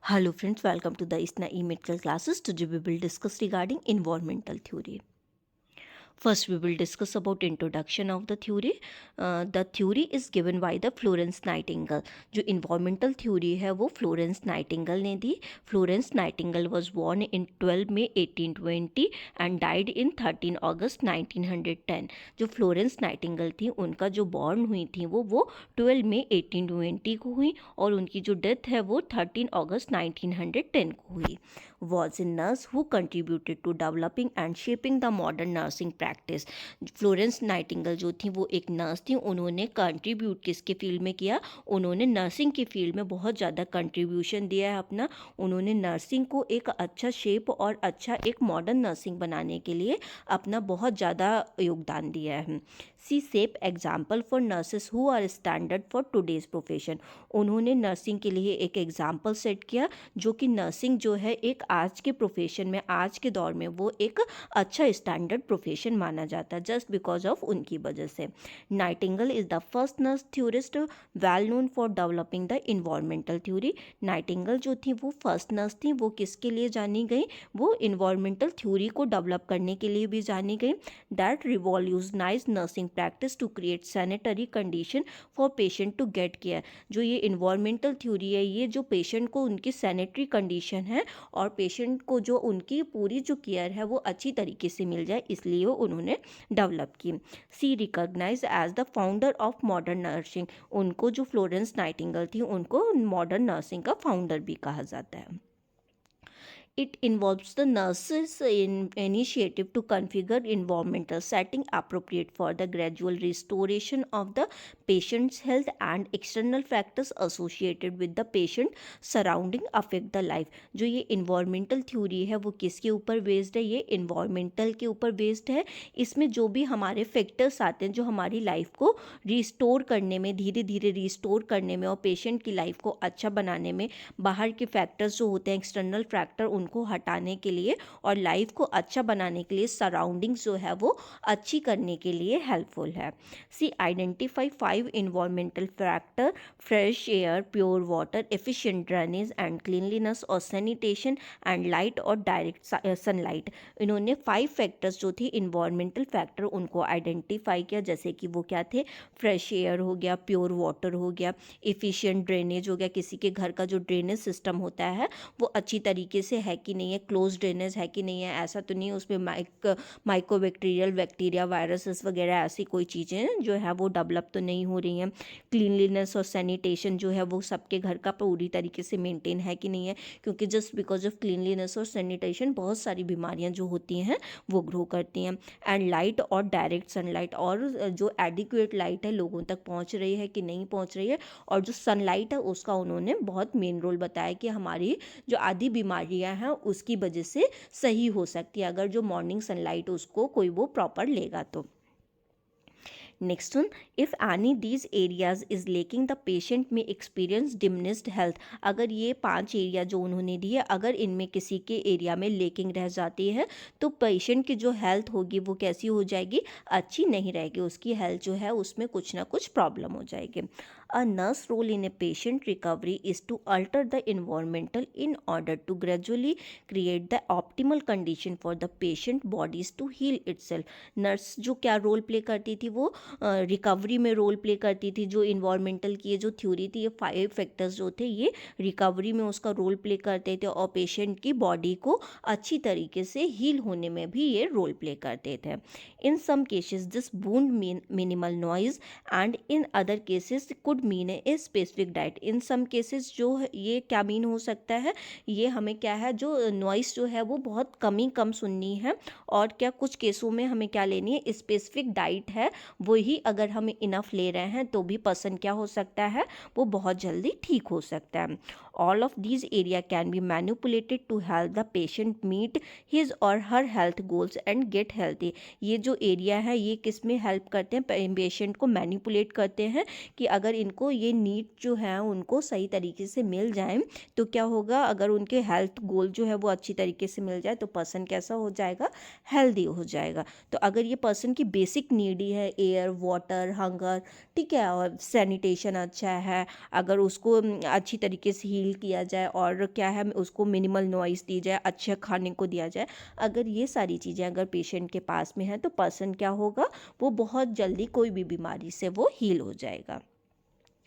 Hello friends, welcome to the ISNA e-medical classes. Today we will discuss regarding environmental theory. First, we will discuss about introduction of the theory. The theory is given by the Florence Nightingale. जो environmental theory है वो Florence Nightingale ने दी. Florence Nightingale was born in 12 May 1820 and died in 13 August 1910. जो Florence Nightingale थी उनका जो born हुई थी वो 12 मई 1820 को हुई और उनकी जो डेथ है वो 13 अगस्त 1910 को हुई. Was a nurse who contributed to developing and shaping the modern nursing practice. Florence Nightingale जो थी वो एक नर्स थी. उन्होंने कंट्रीब्यूट किसके फील्ड में किया? उन्होंने नर्सिंग की फील्ड में बहुत ज़्यादा कंट्रीब्यूशन दिया है अपना. उन्होंने नर्सिंग को एक अच्छा शेप और अच्छा एक मॉडर्न नर्सिंग बनाने के लिए अपना बहुत ज़्यादा योगदान दिया है. She set example for nurses who are standard for today's profession. उन्होंने नर्सिंग के लिए एक एग्जाम्पल सेट किया जो कि नर्सिंग जो है एक आज के प्रोफेशन में, आज के दौर में वो एक अच्छा स्टैंडर्ड प्रोफेशन माना जाता है जस्ट बिकॉज ऑफ उनकी वजह से. Nightingale is the first nurse theorist well known for developing the environmental theory. Nightingale जो थी वो फर्स्ट नर्स थी. वो किसके लिए जानी गई? वो इन्वायरमेंटल थ्योरी को डेवलप करने के लिए भी जानी गई. That revolutionise nursing practice to create sanitary condition for patient to get care. जो ये इन्वायरमेंटल थ्योरी है ये जो पेशेंट को उनकी सैनिटरी कंडीशन है और पेशेंट को जो उनकी पूरी जो केयर है वो अच्छी तरीके से मिल जाए इसलिए वो उन्होंने डेवलप की. She recognise as the founder of modern nursing. उनको जो फ्लोरेंस नाइटिंगल थी उनको मॉडर्न नर्सिंग का फाउंडर भी कहा जाता है. It involves the nurse's initiative to configure environmental setting appropriate for the gradual restoration of the patient's health and external factors associated with the patient surrounding affect the life. जो ये environmental theory है वो किसके ऊपर based है? ये environmental के ऊपर बेस्ड है. इसमें जो भी हमारे फैक्टर्स आते हैं जो हमारी लाइफ को रिस्टोर करने में, धीरे धीरे रिस्टोर करने में और पेशेंट की लाइफ को अच्छा बनाने में, बाहर के फैक्टर्स जो होते हैं एक्सटर्नल फैक्टर उनको हटाने के लिए और लाइफ को अच्छा बनाने के लिए सराउंडिंग्स जो है वो अच्छी करने के लिए हेल्पफुल है. She identify 5 environmental factor: fresh air, pure water, efficient drainage and cleanliness और सैनिटेशन एंड लाइट और डायरेक्ट सनलाइट. इन्होंने 5 फैक्टर्स जो थी इन्वायरमेंटल फैक्टर उनको आइडेंटिफाई किया. जैसे कि वो क्या थे? फ्रेश एयर हो गया, प्योर वाटर हो गया, एफिशिएंट ड्रेनेज हो गया, किसी के घर का जो ड्रेनेज सिस्टम होता है वो अच्छी तरीके से है कि नहीं है, क्लोज ड्रेनेज है कि नहीं है, ऐसा तो नहीं उसमें माइक्रोबैक्टीरियल बैक्टीरिया वायरसेस वगैरह ऐसी कोई चीज़ें जो है वो डेवलप तो नहीं हो रही हैं. क्लीनलीनेस और सैनिटेशन जो है वो सबके घर का पूरी तरीके से मेंटेन है कि नहीं है, क्योंकि जस्ट बिकॉज ऑफ क्लीनलीनेस और सैनिटेशन बहुत सारी बीमारियां जो होती हैं वो ग्रो करती हैं. एंड लाइट और डायरेक्ट सनलाइट, और जो एडिक्वेट लाइट है लोगों तक पहुंच रही है कि नहीं पहुंच रही है, और जो सनलाइट है उसका उन्होंने बहुत मेन रोल बताया कि हमारी जो आधी बीमारियां हैं उसकी वजह से सही हो सकती है अगर जो मॉर्निंग सनलाइट उसको कोई वो प्रॉपर लेगा तो. Next one, if any these areas is lacking the patient may experience diminished health. अगर ये 5 एरिया जो उन्होंने दिए अगर इनमें किसी के एरिया में लेकिंग रह जाती है तो पेशेंट की जो हेल्थ होगी वो कैसी हो जाएगी? अच्छी नहीं रहेगी. उसकी हेल्थ जो है उसमें कुछ ना कुछ प्रॉब्लम हो जाएगी. A nurse role in a patient recovery is to alter the environmental in order to gradually create the optimal condition for the patient bodies to heal itself. Nurse जो क्या रोल प्ले करती थी? वो recovery में role play करती थी. जो environmental की ये जो थ्योरी थी ये 5 फैक्टर्स जो थे ये रिकवरी में उसका रोल प्ले करते थे और पेशेंट की बॉडी को अच्छी तरीके से हील होने में भी ये रोल प्ले करते थे. In some cases this would mean minimal noise and in other cases could mean a specific diet. In some cases जो ये क्या मीन हो सकता है? ये हमें क्या है, जो नॉइस जो है वो बहुत कम सुननी है और क्या कुछ केसों में हमें क्या लेनी है? स्पेसिफिक डाइट है वही अगर हम इनफ ले रहे हैं तो भी पर्सन क्या हो सकता है? वो बहुत जल्दी ठीक हो सकता है. All of these area can be manipulated to help the patient meet his or her health goals and get healthy. ये जो एरिया है ये किस में हेल्प करते हैं? पेशेंट को मैनिपुलेट करते हैं कि अगर इनको ये नीड जो है उनको सही तरीके से मिल जाए तो क्या होगा, अगर उनके हेल्थ गोल जो है वो अच्छी तरीके से मिल जाए तो पर्सन कैसा हो जाएगा, हेल्दी हो जाएगा। तो अगर ये पर्सन की बेसिक नीड ही है एयर, वाटर, हंगर, ठीक है, और सैनिटेशन अच्छा है, अगर उसको अच्छी तरीके से हील किया जाए और क्या है उसको मिनिमल नॉइस दी जाए, अच्छे खाने को दिया जाए, अगर ये सारी चीज़ें अगर पेशेंट के पास में है तो पर्सन क्या होगा, वो बहुत जल्दी कोई भी बीमारी से वो हील हो जाएगा।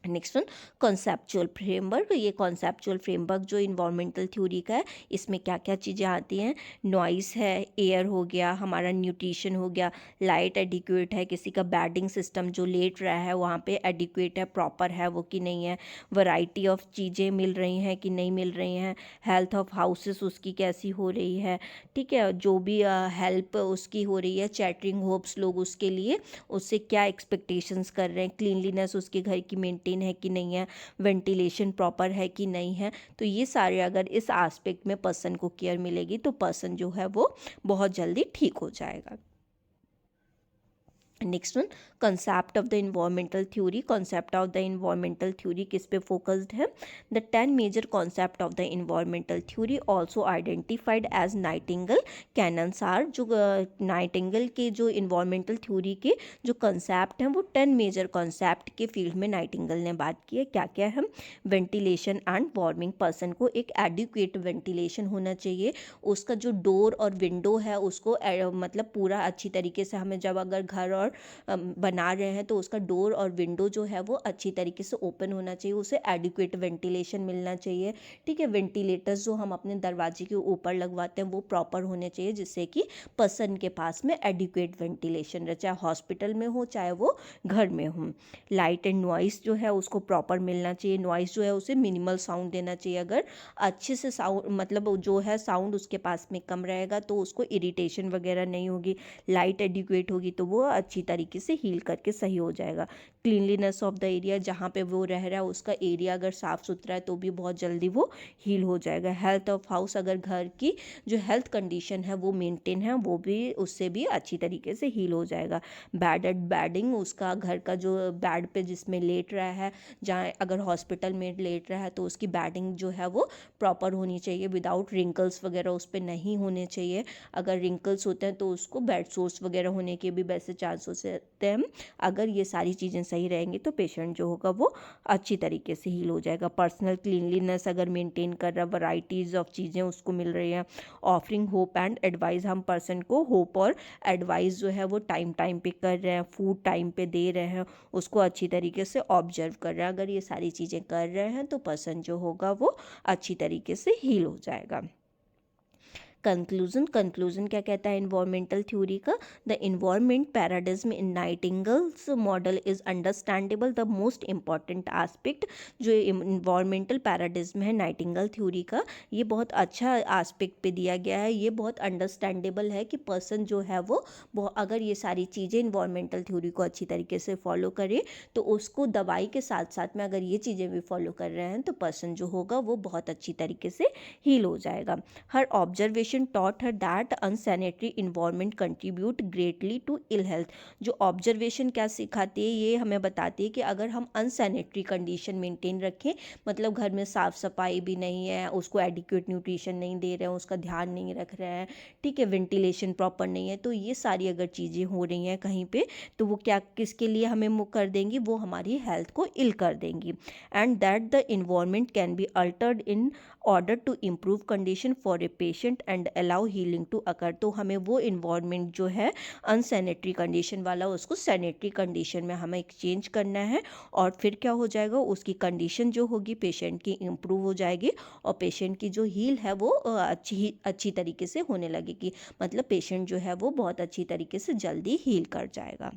Next one, conceptual framework. ये कॉन्सेप्चुअल फ्रेमवर्क जो इन्वायरमेंटल थ्योरी का है, इसमें क्या क्या चीज़ें आती हैं, नॉइस है, एयर हो गया, हमारा न्यूट्रिशन हो गया, लाइट एडिक्वेट है, किसी का बेडिंग सिस्टम जो लेट रहा है वहाँ पे एडिक्वेट है, प्रॉपर है वो कि नहीं है, वैरायटी ऑफ चीज़ें मिल रही हैं कि नहीं मिल रही हैं, हेल्थ ऑफ हाउसेस उसकी कैसी हो रही है, ठीक है, जो भी हेल्प उसकी हो रही है, चैटरिंग होप्स लोग उसके लिए उससे क्या एक्सपेक्टेशंस कर रहे हैं, क्लीनलीनेस उसके घर की मेंटेन है कि नहीं है, वेंटिलेशन प्रॉपर है कि नहीं है। तो ये सारे अगर इस एस्पेक्ट में पर्सन को केयर मिलेगी तो पर्सन जो है वो बहुत जल्दी ठीक हो जाएगा। Next one, concept of the environmental theory. Concept of the environmental theory किस पे फोकस्ड है, the 10 major concept of the environmental theory also identified as Nightingale canons are. जो नाइटिंगेल के जो इन्वायरमेंटल थ्योरी के जो कंसेप्ट हैं वो 10 मेजर कॉन्सेप्ट के फील्ड में नाइटिंगेल ने बात की है। क्या क्या है, वेंटिलेशन एंड वार्मिंग, पर्सन को एक एडिक्वेट वेंटिलेशन होना चाहिए, उसका जो डोर और विंडो है उसको मतलब पूरा अच्छी तरीके से हमें जब अगर घर और बना रहे हैं तो उसका डोर और विंडो जो है वो अच्छी तरीके से ओपन होना चाहिए, उसे एडिक्वेट वेंटिलेशन मिलना चाहिए, ठीक है। वेंटिलेटर्स जो हम अपने दरवाजे के ऊपर लगवाते हैं वो प्रॉपर होने चाहिए जिससे कि पर्सन के पास में एडिक्वेट वेंटिलेशन रहे, चाहे हॉस्पिटल में हो चाहे वो घर में हो। लाइट एंड नॉइस जो है उसको प्रॉपर मिलना चाहिए, नॉइस जो है उसे मिनिमल साउंड देना चाहिए, अगर अच्छे से साउंड मतलब जो है साउंड उसके पास में कम रहेगा तो उसको इरिटेशन वगैरह नहीं होगी, लाइट एडिक्वेट होगी तो वो अच्छी तरीके से हील करके सही हो जाएगा। क्लीनलीनेस ऑफ द एरिया, जहाँ पे वो रह रहा है उसका एरिया अगर साफ़ सुथरा है तो भी बहुत जल्दी वो हील हो जाएगा। हेल्थ ऑफ हाउस, अगर घर की जो हेल्थ कंडीशन है वो मेंटेन है वो भी उससे भी अच्छी तरीके से हील हो जाएगा। बेडिंग, उसका घर का जो बेड पे जिसमें लेट रहा है, जहाँ अगर हॉस्पिटल में लेट रहा है तो उसकी बेडिंग जो है वो प्रॉपर होनी चाहिए, विदाउट रिंकल्स वगैरह उस पर नहीं होने चाहिए, अगर रिंकल्स होते हैं तो उसको बेड सोर्स वगैरह होने के भी वैसे चांसेस रहते हैं। अगर ये सारी चीज़ें सही रहेंगी तो पेशेंट जो होगा वो अच्छी तरीके से हील हो जाएगा। पर्सनल क्लीनलीनेस अगर मेंटेन कर रहा है, वैराइटीज़ ऑफ चीज़ें उसको मिल रही हैं, ऑफरिंग होप एंड एडवाइस, हम पर्सन को होप और एडवाइस जो है वो टाइम टाइम पे कर रहे हैं, फूड टाइम पे दे रहे हैं, उसको अच्छी तरीके से ऑब्जर्व कर रहे हैं, अगर ये सारी चीज़ें कर रहे हैं तो पर्सन जो होगा वो अच्छी तरीके से हील हो जाएगा। कंक्लूजन क्या कहता है इन्वायरमेंटल थ्योरी का, the environment paradigm in nightingales model is understandable the most important aspect. जो इन्वायरमेंटल पैराडिज्म है नाइटिंगेल थ्योरी का, ये बहुत अच्छा एस्पेक्ट पे दिया गया है, ये बहुत अंडरस्टैंडेबल है कि पर्सन जो है वो अगर ये सारी चीज़ें इन्वायरमेंटल थ्योरी को अच्छी तरीके से फॉलो करे तो उसको दवाई के साथ साथ में अगर ये चीज़ें भी फॉलो कर रहे हैं तो पर्सन जो होगा वो बहुत अच्छी तरीके से हील हो जाएगा। हर observation taught her that unsanitary environment contribute greatly to ill health। जो ऑब्जर्वेशन क्या सिखाती है, ये हमें बताती है कि अगर हम अनसैनिटरी कंडीशन मेंटेन रखें, मतलब घर में साफ़ सफाई भी नहीं है, उसको एडिक्वेट न्यूट्रिशन नहीं दे रहे हैं, उसका ध्यान नहीं रख रहे हैं, ठीक है, वेंटिलेशन प्रॉपर नहीं है, तो ये सारी अगर चीज़ें हो रही हैं कहीं पे तो वो क्या किसके लिए हमें मुँह कर देंगी, वो हमारी हेल्थ को इल कर देंगी। And that the environment can be altered in order to improve condition for a patient and allow healing to occur. तो हमें वो इन्वायरमेंट जो है अनसैनिटरी कंडीशन वाला उसको सैनिटरी कंडीशन में हमें एक्सचेंज करना है और फिर क्या हो जाएगा, उसकी कंडीशन जो होगी पेशेंट की इम्प्रूव हो जाएगी और पेशेंट की जो हील है वो अच्छी तरीके से होने लगेगी, मतलब पेशेंट जो है वो बहुत अच्छी तरीके से जल्दी हील कर जाएगा।